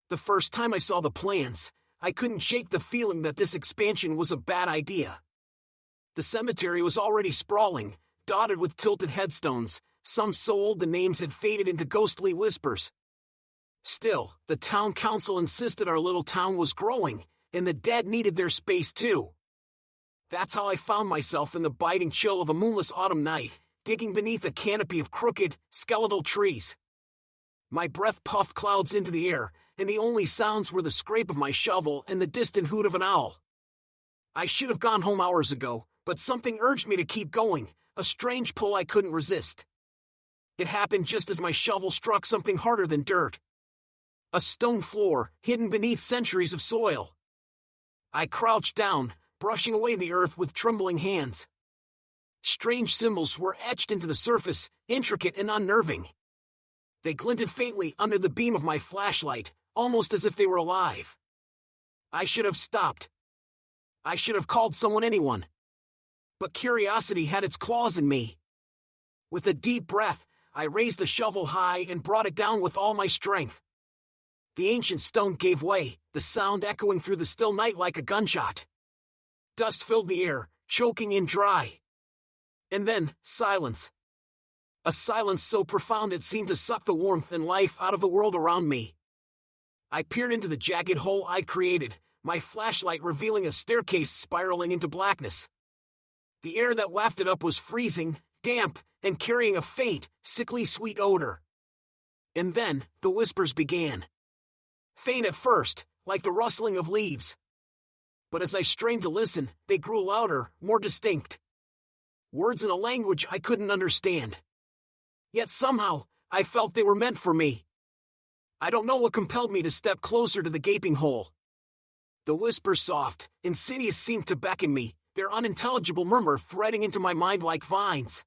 The first time I saw the plans, I couldn't shake the feeling that this expansion was a bad idea. The cemetery was already sprawling, dotted with tilted headstones, some so old the names had faded into ghostly whispers. Still, the town council insisted our little town was growing, and the dead needed their space too. That's how I found myself in the biting chill of a moonless autumn night, digging beneath a canopy of crooked, skeletal trees. My breath puffed clouds into the air, and the only sounds were the scrape of my shovel and the distant hoot of an owl. I should have gone home hours ago, but something urged me to keep going, a strange pull I couldn't resist. It happened just as my shovel struck something harder than dirt. A stone floor, hidden beneath centuries of soil. I crouched down, brushing away the earth with trembling hands. Strange symbols were etched into the surface, intricate and unnerving. They glinted faintly under the beam of my flashlight, almost as if they were alive. I should have stopped. I should have called anyone. But curiosity had its claws in me. With a deep breath, I raised the shovel high and brought it down with all my strength. The ancient stone gave way, the sound echoing through the still night like a gunshot. Dust filled the air, choking in dry. And then, silence. A silence so profound it seemed to suck the warmth and life out of the world around me. I peered into the jagged hole I'd created, my flashlight revealing a staircase spiraling into blackness. The air that wafted up was freezing, damp, and carrying a faint, sickly sweet odor. And then, the whispers began. Faint at first, like the rustling of leaves. But as I strained to listen, they grew louder, more distinct. Words in a language I couldn't understand. Yet somehow, I felt they were meant for me. I don't know what compelled me to step closer to the gaping hole. The whispers, soft, insidious, seemed to beckon me, their unintelligible murmur threading into my mind like vines.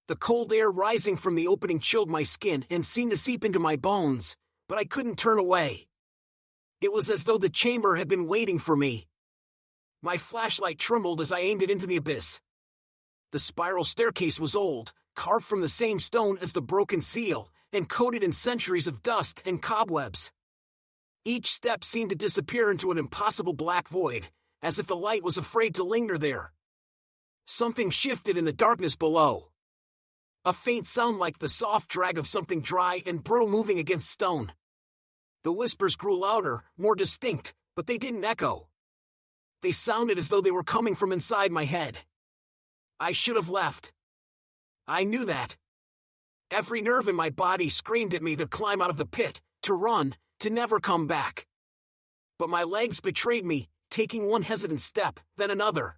The cold air rising from the opening chilled my skin and seemed to seep into my bones, but I couldn't turn away. It was as though the chamber had been waiting for me. My flashlight trembled as I aimed it into the abyss. The spiral staircase was old, carved from the same stone as the broken seal, and coated in centuries of dust and cobwebs. Each step seemed to disappear into an impossible black void, as if the light was afraid to linger there. Something shifted in the darkness below. A faint sound like the soft drag of something dry and brittle moving against stone. The whispers grew louder, more distinct, but they didn't echo. They sounded as though they were coming from inside my head. I should have left. I knew that. Every nerve in my body screamed at me to climb out of the pit, to run, to never come back. But my legs betrayed me, taking one hesitant step, then another.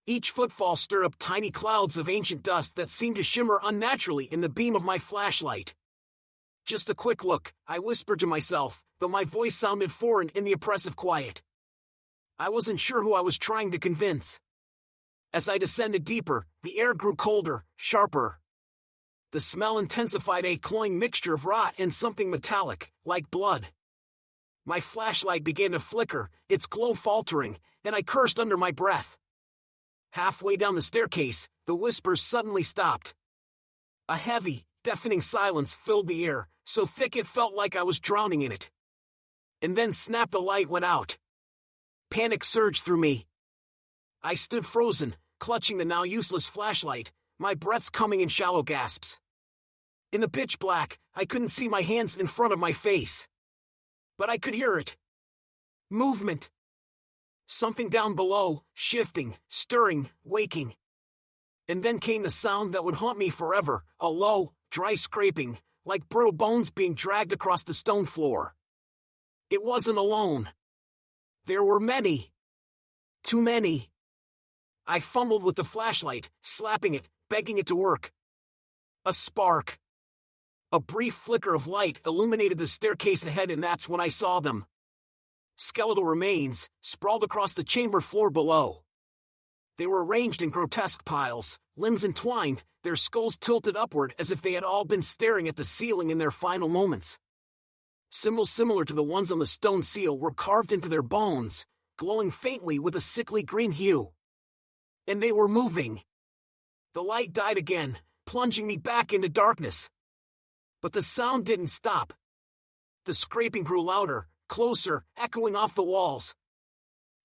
Each footfall stirred up tiny clouds of ancient dust that seemed to shimmer unnaturally in the beam of my flashlight. Just a quick look, I whispered to myself, though my voice sounded foreign in the oppressive quiet. I wasn't sure who I was trying to convince. As I descended deeper, the air grew colder, sharper. The smell intensified, a cloying mixture of rot and something metallic, like blood. My flashlight began to flicker, its glow faltering, and I cursed under my breath. Halfway down the staircase, the whispers suddenly stopped. A heavy, deafening silence filled the air, so thick it felt like I was drowning in it. And then snap, the light went out. Panic surged through me. I stood frozen, clutching the now useless flashlight, my breaths coming in shallow gasps. In the pitch black, I couldn't see my hands in front of my face. But I could hear it. Movement. Something down below, shifting, stirring, waking. And then came the sound that would haunt me forever, a low, dry scraping, like brittle bones being dragged across the stone floor. It wasn't alone. There were many. Too many. I fumbled with the flashlight, slapping it, begging it to work. A spark. A brief flicker of light illuminated the staircase ahead, and that's when I saw them. Skeletal remains, sprawled across the chamber floor below. They were arranged in grotesque piles, limbs entwined, their skulls tilted upward as if they had all been staring at the ceiling in their final moments. Symbols similar to the ones on the stone seal were carved into their bones, glowing faintly with a sickly green hue. And they were moving. The light died again, plunging me back into darkness. But the sound didn't stop. The scraping grew louder, closer, echoing off the walls.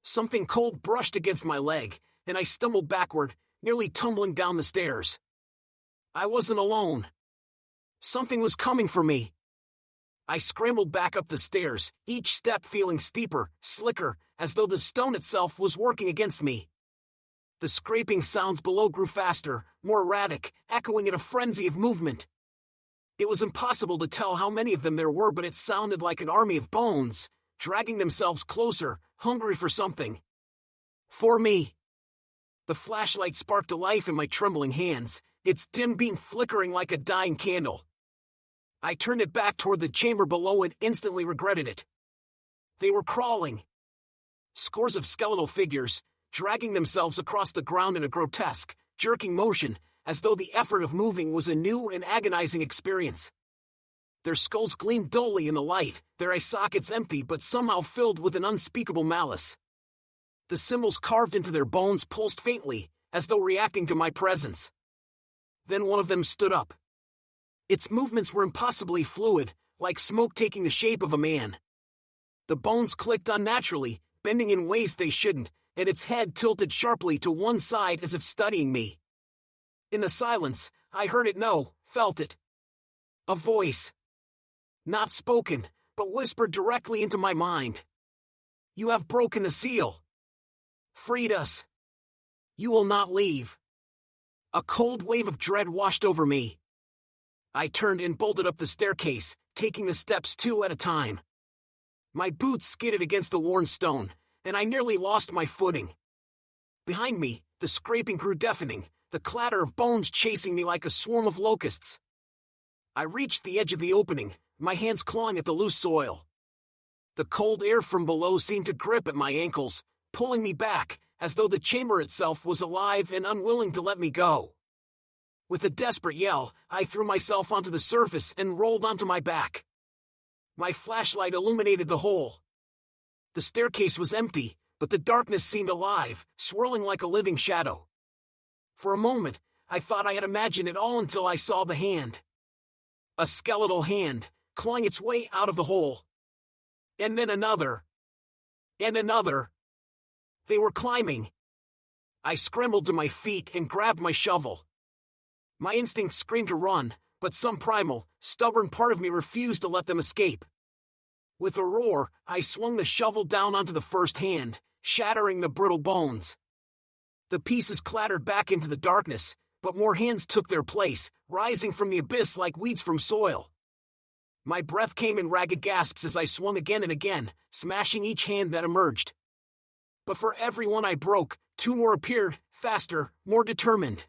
Something cold brushed against my leg, and I stumbled backward, nearly tumbling down the stairs. I wasn't alone. Something was coming for me. I scrambled back up the stairs, each step feeling steeper, slicker, as though the stone itself was working against me. The scraping sounds below grew faster, more erratic, echoing in a frenzy of movement. It was impossible to tell how many of them there were, but it sounded like an army of bones, dragging themselves closer, hungry for something. For me. The flashlight sparked to life in my trembling hands, its dim beam flickering like a dying candle. I turned it back toward the chamber below and instantly regretted it. They were crawling. Scores of skeletal figures, dragging themselves across the ground in a grotesque, jerking motion, as though the effort of moving was a new and agonizing experience. Their skulls gleamed dully in the light, their eye sockets empty but somehow filled with an unspeakable malice. The symbols carved into their bones pulsed faintly, as though reacting to my presence. Then one of them stood up. Its movements were impossibly fluid, like smoke taking the shape of a man. The bones clicked unnaturally, bending in ways they shouldn't, and its head tilted sharply to one side as if studying me. In the silence, I heard it know, felt it. A voice. Not spoken, but whispered directly into my mind. You have broken the seal. Freed us. You will not leave. A cold wave of dread washed over me. I turned and bolted up the staircase, taking the steps 2 at a time. My boots skidded against the worn stone, and I nearly lost my footing. Behind me, the scraping grew deafening, the clatter of bones chasing me like a swarm of locusts. I reached the edge of the opening, my hands clawing at the loose soil. The cold air from below seemed to grip at my ankles, pulling me back, as though the chamber itself was alive and unwilling to let me go. With a desperate yell, I threw myself onto the surface and rolled onto my back. My flashlight illuminated the hole. The staircase was empty, but the darkness seemed alive, swirling like a living shadow. For a moment, I thought I had imagined it all until I saw the hand. A skeletal hand, clawing its way out of the hole. And then another. And another. They were climbing. I scrambled to my feet and grabbed my shovel. My instinct screamed to run, but some primal, stubborn part of me refused to let them escape. With a roar, I swung the shovel down onto the first hand, shattering the brittle bones. The pieces clattered back into the darkness, but more hands took their place, rising from the abyss like weeds from soil. My breath came in ragged gasps as I swung again and again, smashing each hand that emerged. But for every one I broke, 2 more appeared, faster, more determined.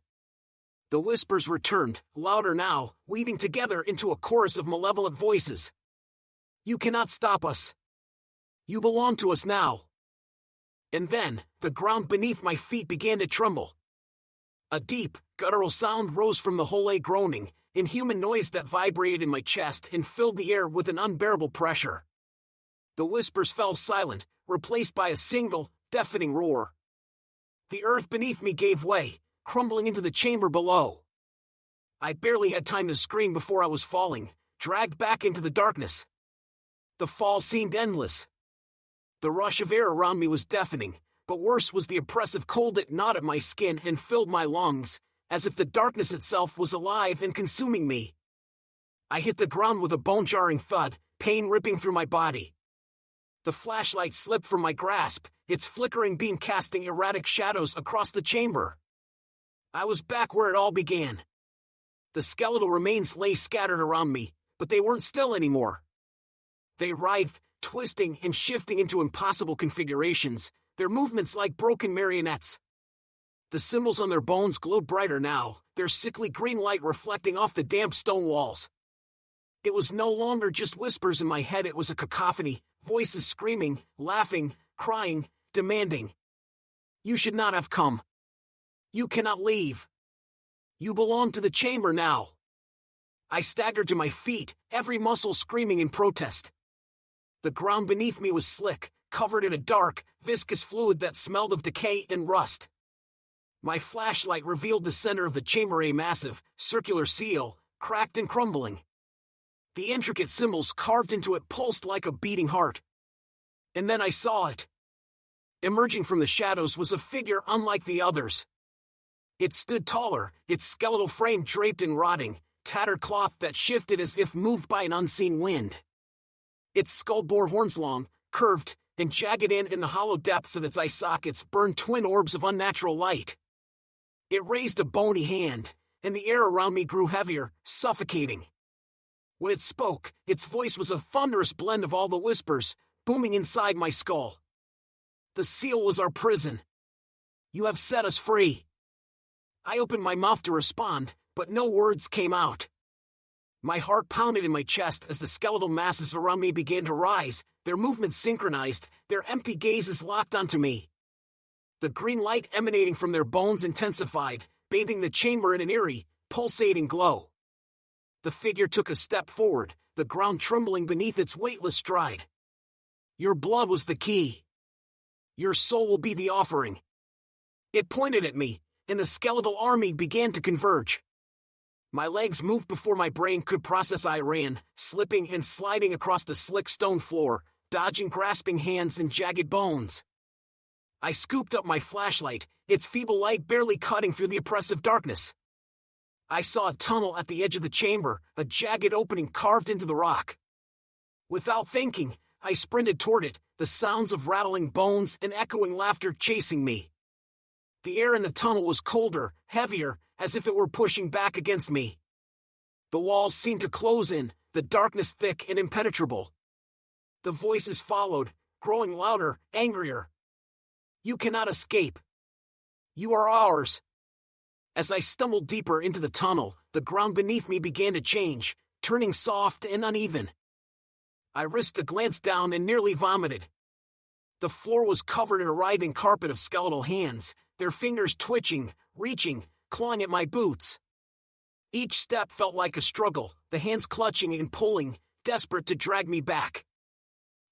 The whispers returned, louder now, weaving together into a chorus of malevolent voices. You cannot stop us. You belong to us now. And then, the ground beneath my feet began to tremble. A deep, guttural sound rose from the hole, a groaning, inhuman noise that vibrated in my chest and filled the air with an unbearable pressure. The whispers fell silent, replaced by a single, deafening roar. The earth beneath me gave way, crumbling into the chamber below. I barely had time to scream before I was falling, dragged back into the darkness. The fall seemed endless. The rush of air around me was deafening, but worse was the oppressive cold that gnawed at my skin and filled my lungs, as if the darkness itself was alive and consuming me. I hit the ground with a bone-jarring thud, pain ripping through my body. The flashlight slipped from my grasp, its flickering beam casting erratic shadows across the chamber. I was back where it all began. The skeletal remains lay scattered around me, but they weren't still anymore. They writhed, twisting and shifting into impossible configurations, their movements like broken marionettes. The symbols on their bones glowed brighter now, their sickly green light reflecting off the damp stone walls. It was no longer just whispers in my head, it was a cacophony, voices screaming, laughing, crying, demanding. You should not have come. You cannot leave. You belong to the chamber now. I staggered to my feet, every muscle screaming in protest. The ground beneath me was slick, covered in a dark, viscous fluid that smelled of decay and rust. My flashlight revealed the center of the chamber, a massive, circular seal, cracked and crumbling. The intricate symbols carved into it pulsed like a beating heart. And then I saw it. Emerging from the shadows was a figure unlike the others. It stood taller, its skeletal frame draped in rotting, tattered cloth that shifted as if moved by an unseen wind. Its skull bore horns long, curved, and jagged, and in the hollow depths of its eye sockets burned twin orbs of unnatural light. It raised a bony hand, and the air around me grew heavier, suffocating. When it spoke, its voice was a thunderous blend of all the whispers, booming inside my skull. The seal was our prison. You have set us free. I opened my mouth to respond, but no words came out. My heart pounded in my chest as the skeletal masses around me began to rise, their movements synchronized, their empty gazes locked onto me. The green light emanating from their bones intensified, bathing the chamber in an eerie, pulsating glow. The figure took a step forward, the ground trembling beneath its weightless stride. Your blood was the key. Your soul will be the offering. It pointed at me, and the skeletal army began to converge. My legs moved before my brain could process. I ran, slipping and sliding across the slick stone floor, dodging grasping hands and jagged bones. I scooped up my flashlight, its feeble light barely cutting through the oppressive darkness. I saw a tunnel at the edge of the chamber, a jagged opening carved into the rock. Without thinking, I sprinted toward it, the sounds of rattling bones and echoing laughter chasing me. The air in the tunnel was colder, heavier, as if it were pushing back against me. The walls seemed to close in, the darkness thick and impenetrable. The voices followed, growing louder, angrier. You cannot escape. You are ours. As I stumbled deeper into the tunnel, the ground beneath me began to change, turning soft and uneven. I risked a glance down and nearly vomited. The floor was covered in a writhing carpet of skeletal hands, their fingers twitching, reaching, clawing at my boots. Each step felt like a struggle, the hands clutching and pulling, desperate to drag me back.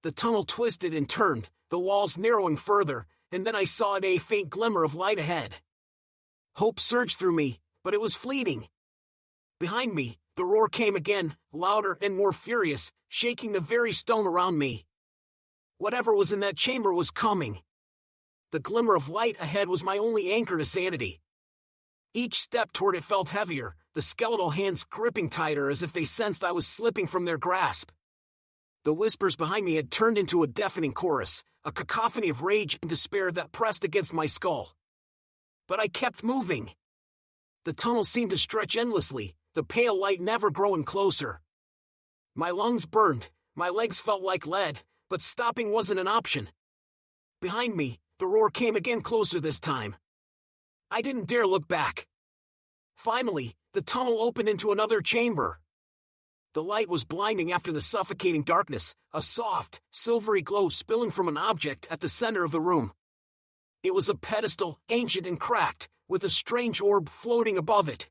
The tunnel twisted and turned, the walls narrowing further, and then I saw a faint glimmer of light ahead. Hope surged through me, but it was fleeting. Behind me, the roar came again, louder and more furious, shaking the very stone around me. Whatever was in that chamber was coming. The glimmer of light ahead was my only anchor to sanity. Each step toward it felt heavier, the skeletal hands gripping tighter as if they sensed I was slipping from their grasp. The whispers behind me had turned into a deafening chorus, a cacophony of rage and despair that pressed against my skull. But I kept moving. The tunnel seemed to stretch endlessly, the pale light never growing closer. My lungs burned, my legs felt like lead, but stopping wasn't an option. Behind me, the roar came again, closer this time. I didn't dare look back. Finally, the tunnel opened into another chamber. The light was blinding after the suffocating darkness, a soft, silvery glow spilling from an object at the center of the room. It was a pedestal, ancient and cracked, with a strange orb floating above it.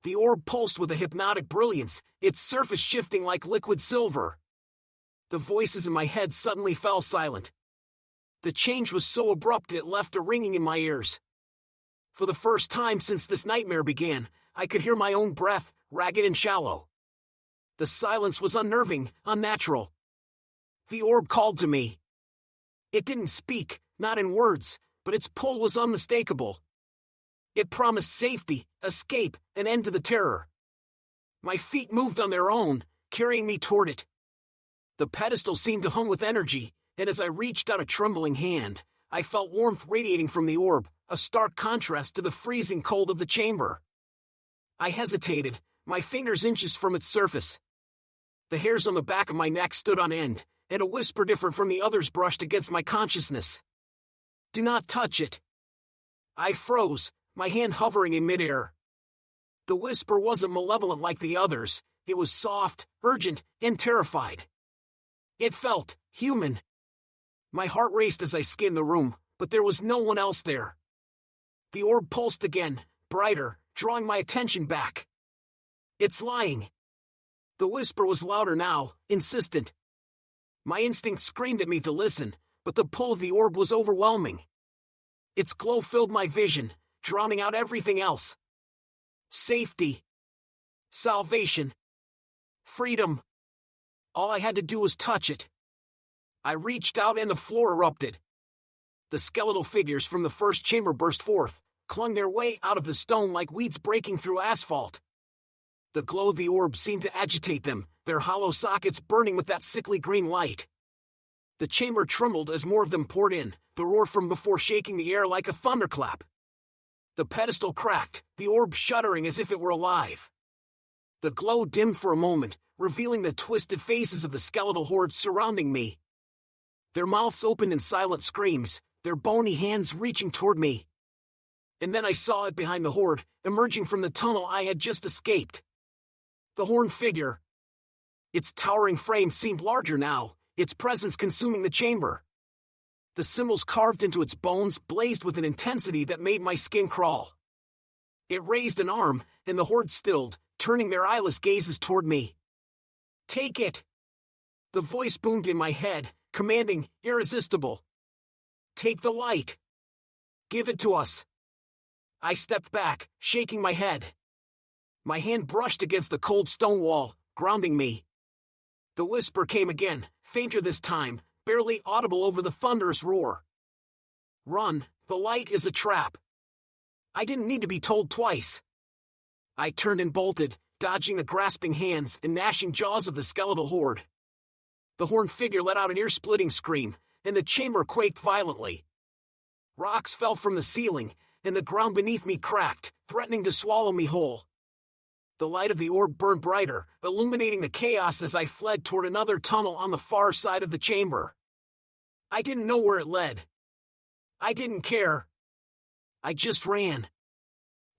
The orb pulsed with a hypnotic brilliance, its surface shifting like liquid silver. The voices in my head suddenly fell silent. The change was so abrupt it left a ringing in my ears. For the first time since this nightmare began, I could hear my own breath, ragged and shallow. The silence was unnerving, unnatural. The orb called to me. It didn't speak, not in words, but its pull was unmistakable. It promised safety, escape, an end to the terror. My feet moved on their own, carrying me toward it. The pedestal seemed to hum with energy, and as I reached out a trembling hand, I felt warmth radiating from the orb, a stark contrast to the freezing cold of the chamber. I hesitated, my fingers inches from its surface. The hairs on the back of my neck stood on end, and a whisper different from the others brushed against my consciousness. Do not touch it. I froze, my hand hovering in midair. The whisper wasn't malevolent like the others, it was soft, urgent, and terrified. It felt human. My heart raced as I scanned the room, but there was no one else there. The orb pulsed again, brighter, drawing my attention back. It's lying. The whisper was louder now, insistent. My instinct screamed at me to listen, but the pull of the orb was overwhelming. Its glow filled my vision, drowning out everything else. Safety. Salvation. Freedom. All I had to do was touch it. I reached out and the floor erupted. The skeletal figures from the first chamber burst forth, clung their way out of the stone like weeds breaking through asphalt. The glow of the orb seemed to agitate them, their hollow sockets burning with that sickly green light. The chamber trembled as more of them poured in, the roar from before shaking the air like a thunderclap. The pedestal cracked, the orb shuddering as if it were alive. The glow dimmed for a moment, revealing the twisted faces of the skeletal horde surrounding me. Their mouths opened in silent screams, their bony hands reaching toward me. And then I saw it behind the horde, emerging from the tunnel I had just escaped. The horned figure. Its towering frame seemed larger now, its presence consuming the chamber. The symbols carved into its bones blazed with an intensity that made my skin crawl. It raised an arm, and the horde stilled, turning their eyeless gazes toward me. Take it! The voice boomed in my head, commanding, irresistible. Take the light. Give it to us. I stepped back, shaking my head. My hand brushed against the cold stone wall, grounding me. The whisper came again, fainter this time, barely audible over the thunderous roar. Run, the light is a trap. I didn't need to be told twice. I turned and bolted, dodging the grasping hands and gnashing jaws of the skeletal horde. The horned figure let out an ear-splitting scream, and the chamber quaked violently. Rocks fell from the ceiling, and the ground beneath me cracked, threatening to swallow me whole. The light of the orb burned brighter, illuminating the chaos as I fled toward another tunnel on the far side of the chamber. I didn't know where it led. I didn't care. I just ran.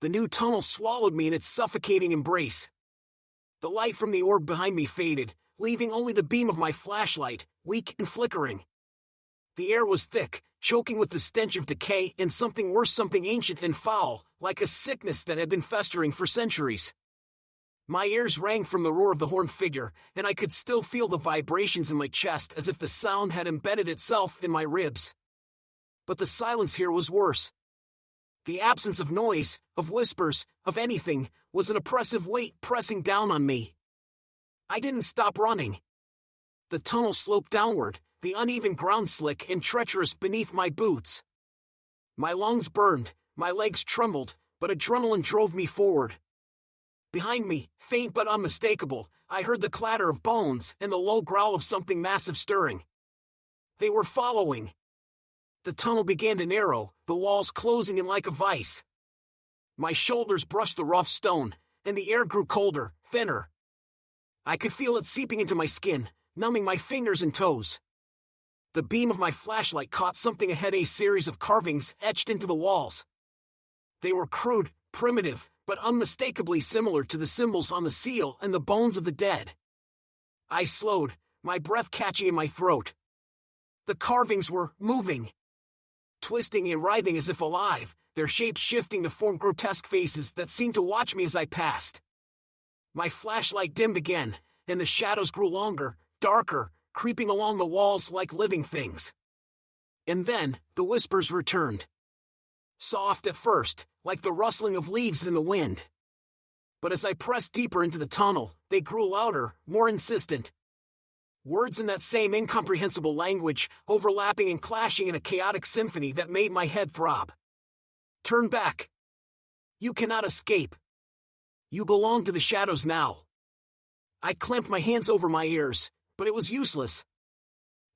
The new tunnel swallowed me in its suffocating embrace. The light from the orb behind me faded, leaving only the beam of my flashlight, weak and flickering. The air was thick, choking with the stench of decay and something worse, something ancient and foul, like a sickness that had been festering for centuries. My ears rang from the roar of the horned figure, and I could still feel the vibrations in my chest as if the sound had embedded itself in my ribs. But the silence here was worse. The absence of noise, of whispers, of anything, was an oppressive weight pressing down on me. I didn't stop running. The tunnel sloped downward, the uneven ground slick and treacherous beneath my boots. My lungs burned, my legs trembled, but adrenaline drove me forward. Behind me, faint but unmistakable, I heard the clatter of bones and the low growl of something massive stirring. They were following. The tunnel began to narrow, the walls closing in like a vice. My shoulders brushed the rough stone, and the air grew colder, thinner. I could feel it seeping into my skin, numbing my fingers and toes. The beam of my flashlight caught something ahead, a series of carvings etched into the walls. They were crude, primitive, but unmistakably similar to the symbols on the seal and the bones of the dead. I slowed, my breath catching in my throat. The carvings were moving. Twisting and writhing as if alive, their shapes shifting to form grotesque faces that seemed to watch me as I passed. My flashlight dimmed again, and the shadows grew longer, darker, creeping along the walls like living things. And then, the whispers returned. Soft at first, like the rustling of leaves in the wind. But as I pressed deeper into the tunnel, they grew louder, more insistent. Words in that same incomprehensible language, overlapping and clashing in a chaotic symphony that made my head throb. Turn back. You cannot escape. You belong to the shadows now. I clamped my hands over my ears, but it was useless.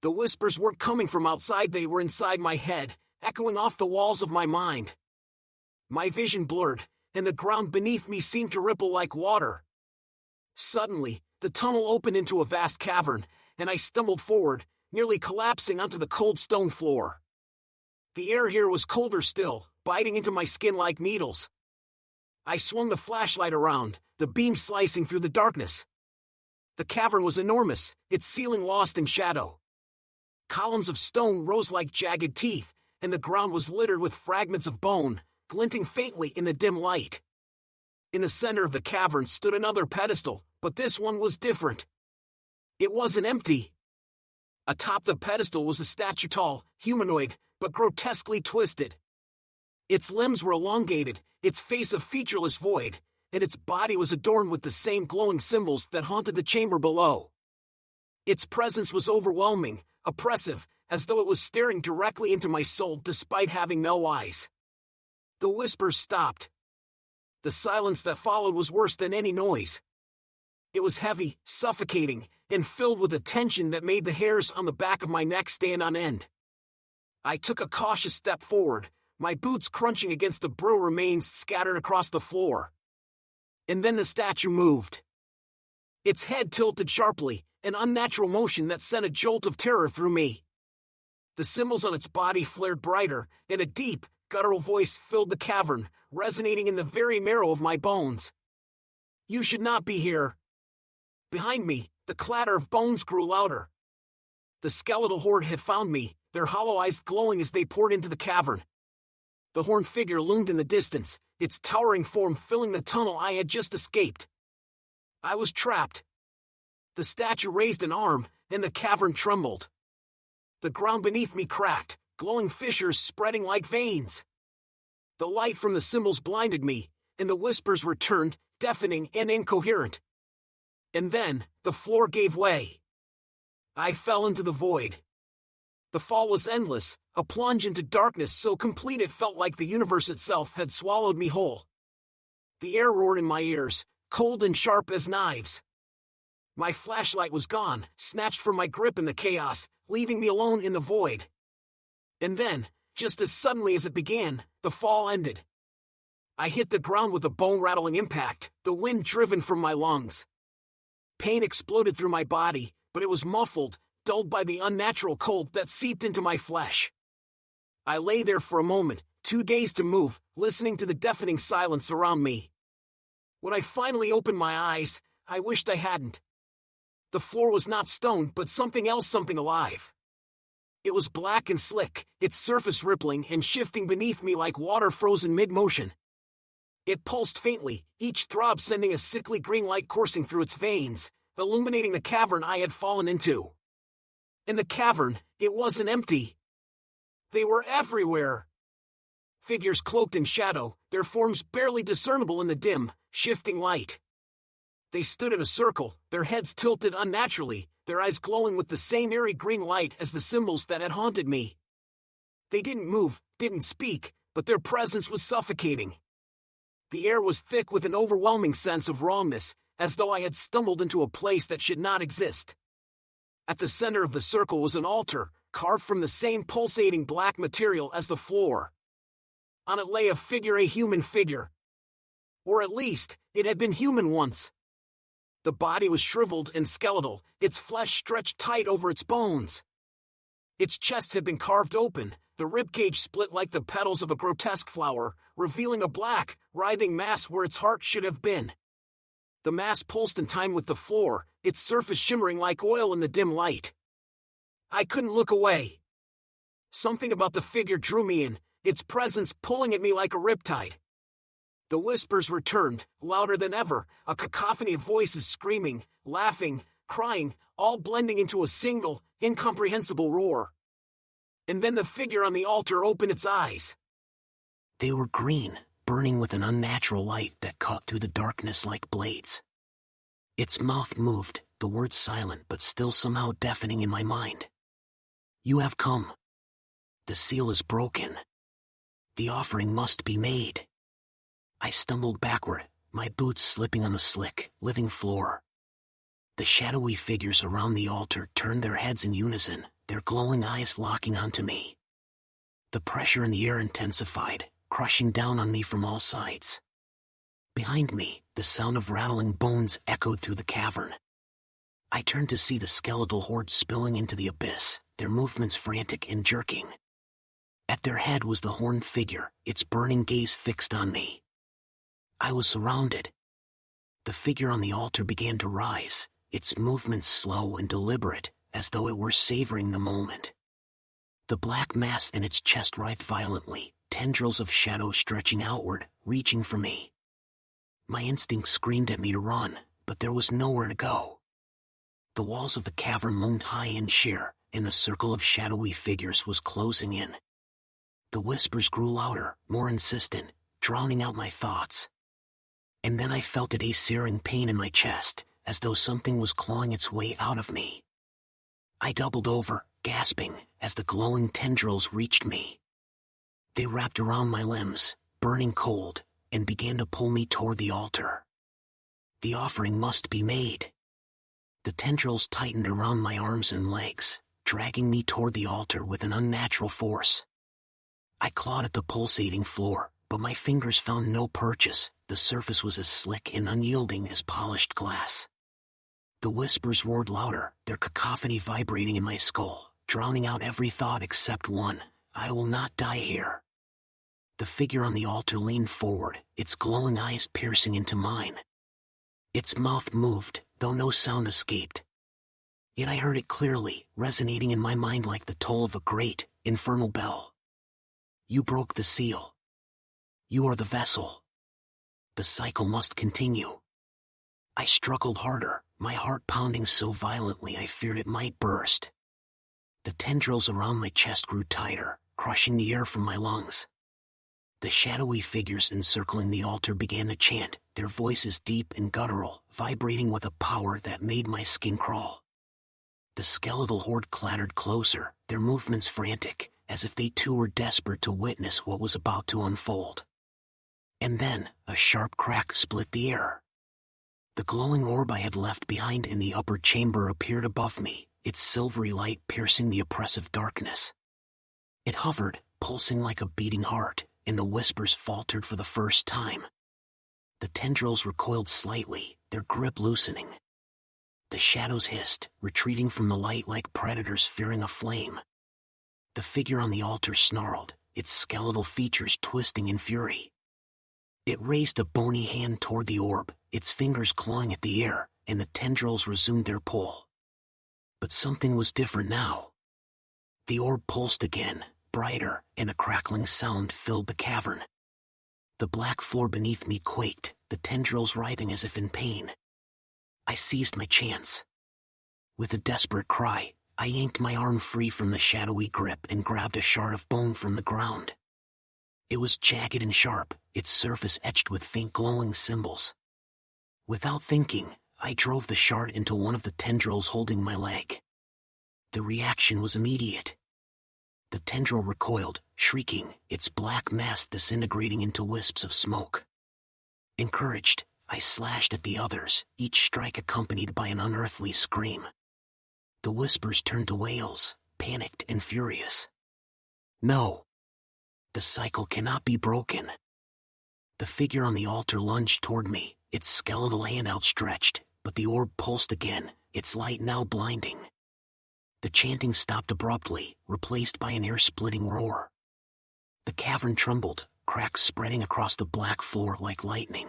The whispers weren't coming from outside, they were inside my head, echoing off the walls of my mind. My vision blurred, and the ground beneath me seemed to ripple like water. Suddenly, the tunnel opened into a vast cavern, and I stumbled forward, nearly collapsing onto the cold stone floor. The air here was colder still, biting into my skin like needles. I swung the flashlight around, the beam slicing through the darkness. The cavern was enormous, its ceiling lost in shadow. Columns of stone rose like jagged teeth, and the ground was littered with fragments of bone, glinting faintly in the dim light. In the center of the cavern stood another pedestal, but this one was different. It wasn't empty. Atop the pedestal was a statue, tall, humanoid, but grotesquely twisted. Its limbs were elongated, its face a featureless void, and its body was adorned with the same glowing symbols that haunted the chamber below. Its presence was overwhelming, oppressive, as though it was staring directly into my soul despite having no eyes. The whispers stopped. The silence that followed was worse than any noise. It was heavy, suffocating, and filled with a tension that made the hairs on the back of my neck stand on end. I took a cautious step forward, my boots crunching against the brittle remains scattered across the floor. And then the statue moved. Its head tilted sharply, an unnatural motion that sent a jolt of terror through me. The symbols on its body flared brighter, and a deep, guttural voice filled the cavern, resonating in the very marrow of my bones. "You should not be here." Behind me, the clatter of bones grew louder. The skeletal horde had found me, their hollow eyes glowing as they poured into the cavern. The horned figure loomed in the distance, its towering form filling the tunnel I had just escaped. I was trapped. The statue raised an arm, and the cavern trembled. The ground beneath me cracked, glowing fissures spreading like veins. The light from the symbols blinded me, and the whispers returned, deafening and incoherent. And then, the floor gave way. I fell into the void. The fall was endless, a plunge into darkness so complete it felt like the universe itself had swallowed me whole. The air roared in my ears, cold and sharp as knives. My flashlight was gone, snatched from my grip in the chaos, leaving me alone in the void. And then, just as suddenly as it began, the fall ended. I hit the ground with a bone-rattling impact, the wind driven from my lungs. Pain exploded through my body, but it was muffled, dulled by the unnatural cold that seeped into my flesh. I lay there for a moment, too dazed to move, listening to the deafening silence around me. When I finally opened my eyes, I wished I hadn't. The floor was not stone, but something else, something alive. It was black and slick, its surface rippling and shifting beneath me like water frozen mid-motion. It pulsed faintly, each throb sending a sickly green light coursing through its veins, illuminating the cavern I had fallen into. In the cavern, it wasn't empty. They were everywhere. Figures cloaked in shadow, their forms barely discernible in the dim, shifting light. They stood in a circle, their heads tilted unnaturally, their eyes glowing with the same eerie green light as the symbols that had haunted me. They didn't move, didn't speak, but their presence was suffocating. The air was thick with an overwhelming sense of wrongness, as though I had stumbled into a place that should not exist. At the center of the circle was an altar, carved from the same pulsating black material as the floor. On it lay a human figure. Or at least, it had been human once. The body was shriveled and skeletal, its flesh stretched tight over its bones. Its chest had been carved open, the ribcage split like the petals of a grotesque flower, revealing a black, writhing mass where its heart should have been. The mass pulsed in time with the floor, its surface shimmering like oil in the dim light. I couldn't look away. Something about the figure drew me in, its presence pulling at me like a riptide. The whispers returned, louder than ever, a cacophony of voices screaming, laughing, crying, all blending into a single, incomprehensible roar. And then the figure on the altar opened its eyes. They were green, burning with an unnatural light that cut through the darkness like blades. Its mouth moved, the words silent but still somehow deafening in my mind. "You have come. The seal is broken. The offering must be made." I stumbled backward, my boots slipping on the slick, living floor. The shadowy figures around the altar turned their heads in unison, their glowing eyes locking onto me. The pressure in the air intensified, crushing down on me from all sides. Behind me, the sound of rattling bones echoed through the cavern. I turned to see the skeletal horde spilling into the abyss, their movements frantic and jerking. At their head was the horned figure, its burning gaze fixed on me. I was surrounded. The figure on the altar began to rise, its movements slow and deliberate, as though it were savoring the moment. The black mass in its chest writhed violently, tendrils of shadow stretching outward, reaching for me. My instinct screamed at me to run, but there was nowhere to go. The walls of the cavern loomed high and sheer, and the circle of shadowy figures was closing in. The whispers grew louder, more insistent, drowning out my thoughts. And then I felt a searing pain in my chest, as though something was clawing its way out of me. I doubled over, gasping, as the glowing tendrils reached me. They wrapped around my limbs, burning cold, and began to pull me toward the altar. The offering must be made. The tendrils tightened around my arms and legs, dragging me toward the altar with an unnatural force. I clawed at the pulsating floor, but my fingers found no purchase. The surface was as slick and unyielding as polished glass. The whispers roared louder, their cacophony vibrating in my skull, drowning out every thought except one: I will not die here. The figure on the altar leaned forward, its glowing eyes piercing into mine. Its mouth moved, though no sound escaped. Yet I heard it clearly, resonating in my mind like the toll of a great, infernal bell. You broke the seal. You are the vessel. The cycle must continue. I struggled harder, my heart pounding so violently I feared it might burst. The tendrils around my chest grew tighter, crushing the air from my lungs. The shadowy figures encircling the altar began to chant, their voices deep and guttural, vibrating with a power that made my skin crawl. The skeletal horde clattered closer, their movements frantic, as if they too were desperate to witness what was about to unfold. And then, a sharp crack split the air. The glowing orb I had left behind in the upper chamber appeared above me, its silvery light piercing the oppressive darkness. It hovered, pulsing like a beating heart, and the whispers faltered for the first time. The tendrils recoiled slightly, their grip loosening. The shadows hissed, retreating from the light like predators fearing a flame. The figure on the altar snarled, its skeletal features twisting in fury. It raised a bony hand toward the orb, its fingers clawing at the air, and the tendrils resumed their pull. But something was different now. The orb pulsed again, brighter, and a crackling sound filled the cavern. The black floor beneath me quaked, the tendrils writhing as if in pain. I seized my chance. With a desperate cry, I yanked my arm free from the shadowy grip and grabbed a shard of bone from the ground. It was jagged and sharp, its surface etched with faint glowing symbols. Without thinking, I drove the shard into one of the tendrils holding my leg. The reaction was immediate. The tendril recoiled, shrieking, its black mass disintegrating into wisps of smoke. Encouraged, I slashed at the others, each strike accompanied by an unearthly scream. The whispers turned to wails, panicked and furious. No! The cycle cannot be broken. The figure on the altar lunged toward me, its skeletal hand outstretched, but the orb pulsed again, its light now blinding. The chanting stopped abruptly, replaced by an ear-splitting roar. The cavern trembled, cracks spreading across the black floor like lightning.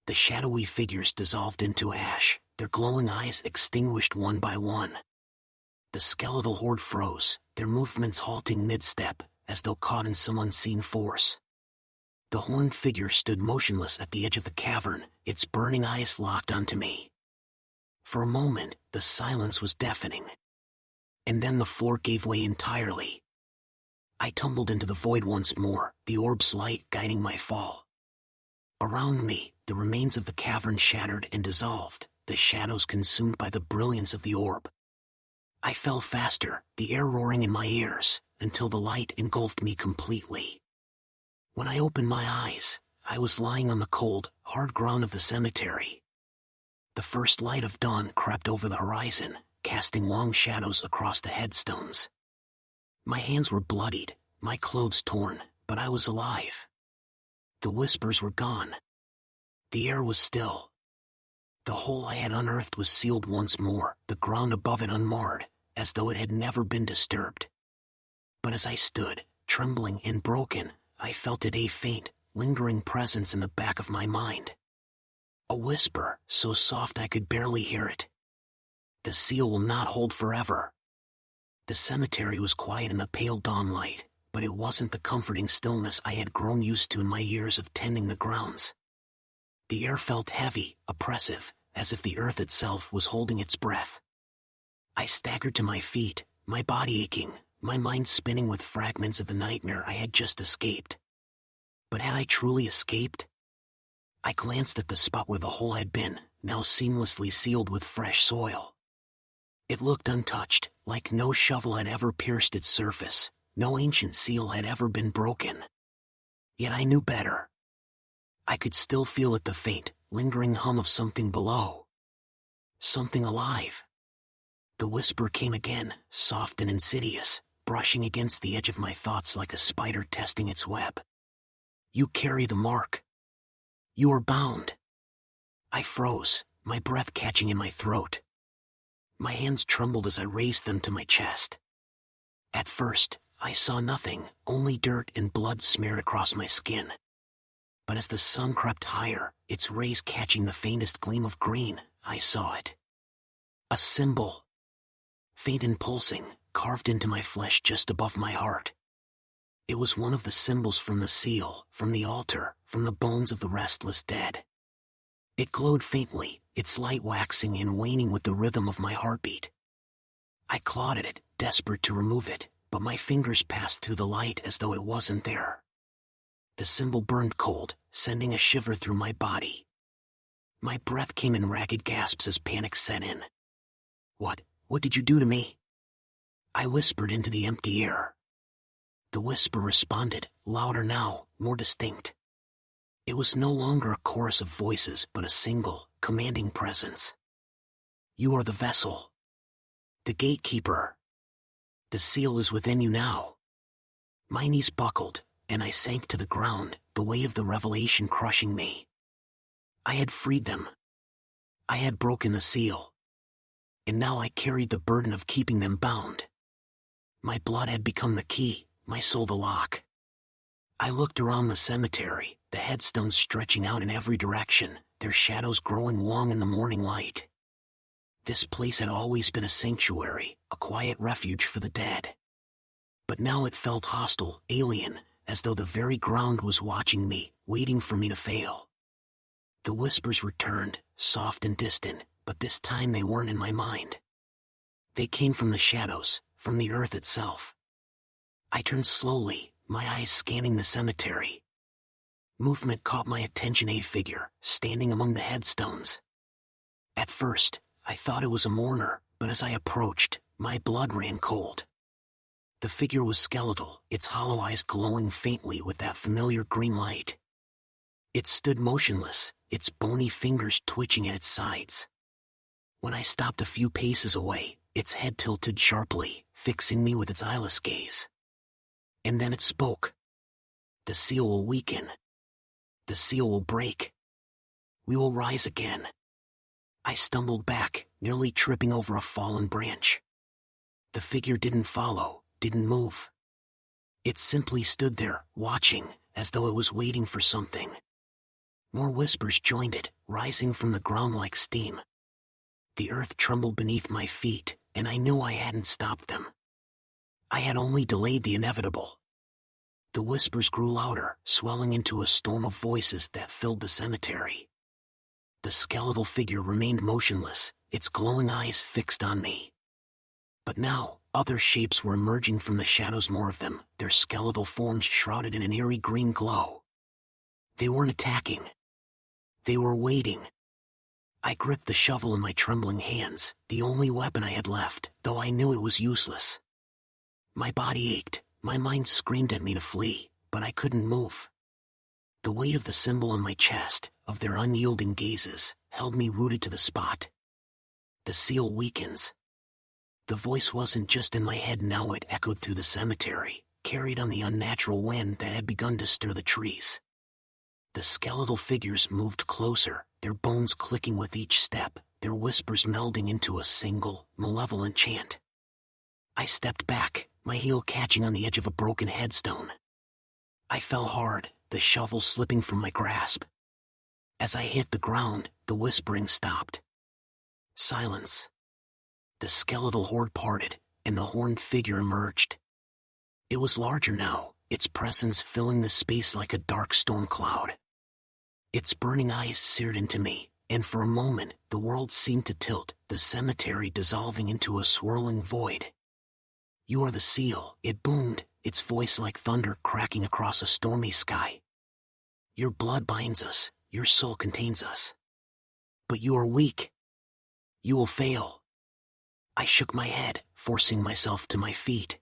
The shadowy figures dissolved into ash, their glowing eyes extinguished one by one. The skeletal horde froze, their movements halting mid-step, as though caught in some unseen force. The horned figure stood motionless at the edge of the cavern, its burning eyes locked onto me. For a moment, the silence was deafening. And then the floor gave way entirely. I tumbled into the void once more, the orb's light guiding my fall. Around me, the remains of the cavern shattered and dissolved, the shadows consumed by the brilliance of the orb. I fell faster, the air roaring in my ears, until the light engulfed me completely. When I opened my eyes, I was lying on the cold, hard ground of the cemetery. The first light of dawn crept over the horizon, casting long shadows across the headstones. My hands were bloodied, my clothes torn, but I was alive. The whispers were gone. The air was still. The hole I had unearthed was sealed once more, the ground above it unmarred, as though it had never been disturbed. But as I stood, trembling and broken, I felt a faint, lingering presence in the back of my mind. A whisper, so soft I could barely hear it. The seal will not hold forever. The cemetery was quiet in the pale dawn light, but it wasn't the comforting stillness I had grown used to in my years of tending the grounds. The air felt heavy, oppressive, as if the earth itself was holding its breath. I staggered to my feet, my body aching, my mind spinning with fragments of the nightmare I had just escaped. But had I truly escaped? I glanced at the spot where the hole had been, now seamlessly sealed with fresh soil. It looked untouched, like no shovel had ever pierced its surface, no ancient seal had ever been broken. Yet I knew better. I could still feel the faint, lingering hum of something below. Something alive. The whisper came again, soft and insidious, brushing against the edge of my thoughts like a spider testing its web. You carry the mark. You are bound. I froze, my breath catching in my throat. My hands trembled as I raised them to my chest. At first, I saw nothing, only dirt and blood smeared across my skin. But as the sun crept higher, its rays catching the faintest gleam of green, I saw it. A symbol. Faint and pulsing, carved into my flesh just above my heart. It was one of the symbols from the seal, from the altar, from the bones of the restless dead. It glowed faintly, its light waxing and waning with the rhythm of my heartbeat. I clawed at it, desperate to remove it, but my fingers passed through the light as though it wasn't there. The symbol burned cold, sending a shiver through my body. My breath came in ragged gasps as panic set in. What did you do to me? I whispered into the empty air. The whisper responded, louder now, more distinct. It was no longer a chorus of voices but a single, commanding presence. You are the vessel. The gatekeeper. The seal is within you now. My knees buckled, and I sank to the ground, the weight of the revelation crushing me. I had freed them. I had broken the seal. And now I carried the burden of keeping them bound. My blood had become the key, my soul the lock. I looked around the cemetery, the headstones stretching out in every direction, their shadows growing long in the morning light. This place had always been a sanctuary, a quiet refuge for the dead. But now it felt hostile, alien, as though the very ground was watching me, waiting for me to fail. The whispers returned, soft and distant, but this time they weren't in my mind. They came from the shadows, from the earth itself. I turned slowly, my eyes scanning the cemetery. Movement caught my attention. A figure, standing among the headstones. At first, I thought it was a mourner, but as I approached, my blood ran cold. The figure was skeletal, its hollow eyes glowing faintly with that familiar green light. It stood motionless, its bony fingers twitching at its sides. When I stopped a few paces away, its head tilted sharply, fixing me with its eyeless gaze. And then it spoke. The seal will weaken. The seal will break. We will rise again. I stumbled back, nearly tripping over a fallen branch. The figure didn't follow, didn't move. It simply stood there, watching, as though it was waiting for something. More whispers joined it, rising from the ground like steam. The earth trembled beneath my feet, and I knew I hadn't stopped them. I had only delayed the inevitable. The whispers grew louder, swelling into a storm of voices that filled the cemetery. The skeletal figure remained motionless, its glowing eyes fixed on me. But now, other shapes were emerging from the shadows, more of them, their skeletal forms shrouded in an eerie green glow. They weren't attacking. They were waiting. I gripped the shovel in my trembling hands, the only weapon I had left, though I knew it was useless. My body ached, my mind screamed at me to flee, but I couldn't move. The weight of the symbol on my chest, of their unyielding gazes, held me rooted to the spot. The seal weakens. The voice wasn't just in my head now, it echoed through the cemetery, carried on the unnatural wind that had begun to stir the trees. The skeletal figures moved closer, their bones clicking with each step, their whispers melding into a single, malevolent chant. I stepped back, my heel catching on the edge of a broken headstone. I fell hard, the shovel slipping from my grasp. As I hit the ground, the whispering stopped. Silence. The skeletal horde parted, and the horned figure emerged. It was larger now, its presence filling the space like a dark storm cloud. Its burning eyes seared into me, and for a moment, the world seemed to tilt, the cemetery dissolving into a swirling void. You are the seal, it boomed, its voice like thunder cracking across a stormy sky. Your blood binds us, Your soul contains us. But you are weak. You will fail. I shook my head, forcing myself to my feet.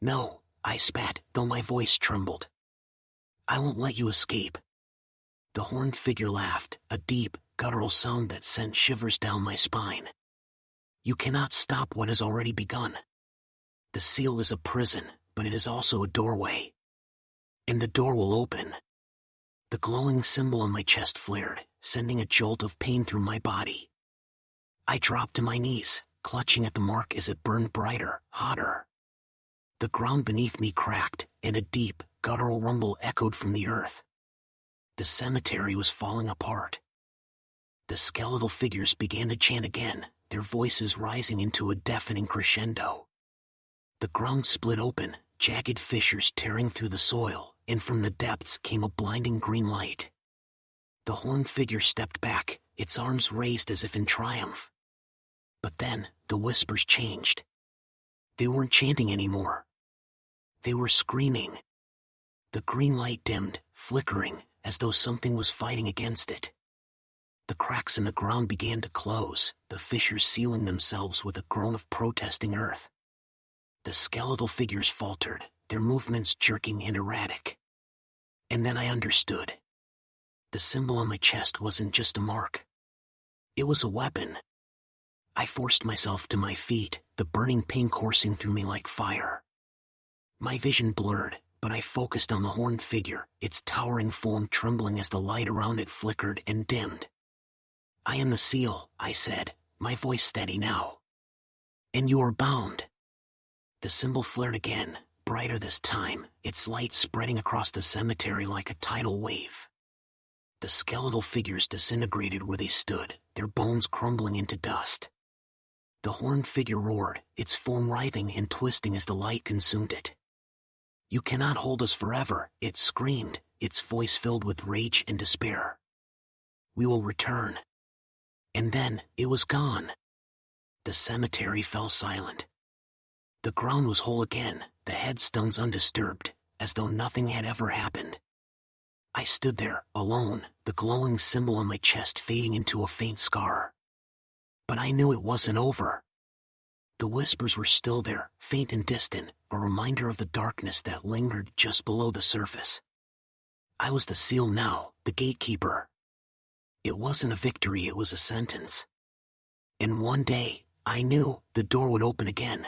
No, I spat, though my voice trembled. I won't let you escape. The horned figure laughed, a deep, guttural sound that sent shivers down my spine. You cannot stop what has already begun. The seal is a prison, but it is also a doorway. And the door will open. The glowing symbol on my chest flared, sending a jolt of pain through my body. I dropped to my knees, clutching at the mark as it burned brighter, hotter. The ground beneath me cracked, and a deep, guttural rumble echoed from the earth. The cemetery was falling apart. The skeletal figures began to chant again, their voices rising into a deafening crescendo. The ground split open, jagged fissures tearing through the soil, and from the depths came a blinding green light. The horned figure stepped back, its arms raised as if in triumph. But then, the whispers changed. They weren't chanting anymore. They were screaming. The green light dimmed, flickering, as though something was fighting against it. The cracks in the ground began to close, the fissures sealing themselves with a groan of protesting earth. The skeletal figures faltered, their movements jerking and erratic. And then I understood. The symbol on my chest wasn't just a mark. It was a weapon. I forced myself to my feet, the burning pain coursing through me like fire. My vision blurred, but I focused on the horned figure, its towering form trembling as the light around it flickered and dimmed. I am the seal, I said, my voice steady now. And you are bound. The symbol flared again, brighter this time, its light spreading across the cemetery like a tidal wave. The skeletal figures disintegrated where they stood, their bones crumbling into dust. The horned figure roared, its form writhing and twisting as the light consumed it. You cannot hold us forever, it screamed, its voice filled with rage and despair. We will return. And then, it was gone. The cemetery fell silent. The ground was whole again, the headstones undisturbed, as though nothing had ever happened. I stood there, alone, the glowing symbol on my chest fading into a faint scar. But I knew it wasn't over. The whispers were still there, faint and distant, a reminder of the darkness that lingered just below the surface. I was the seal now, the gatekeeper. It wasn't a victory, it was a sentence. And one day, I knew, the door would open again.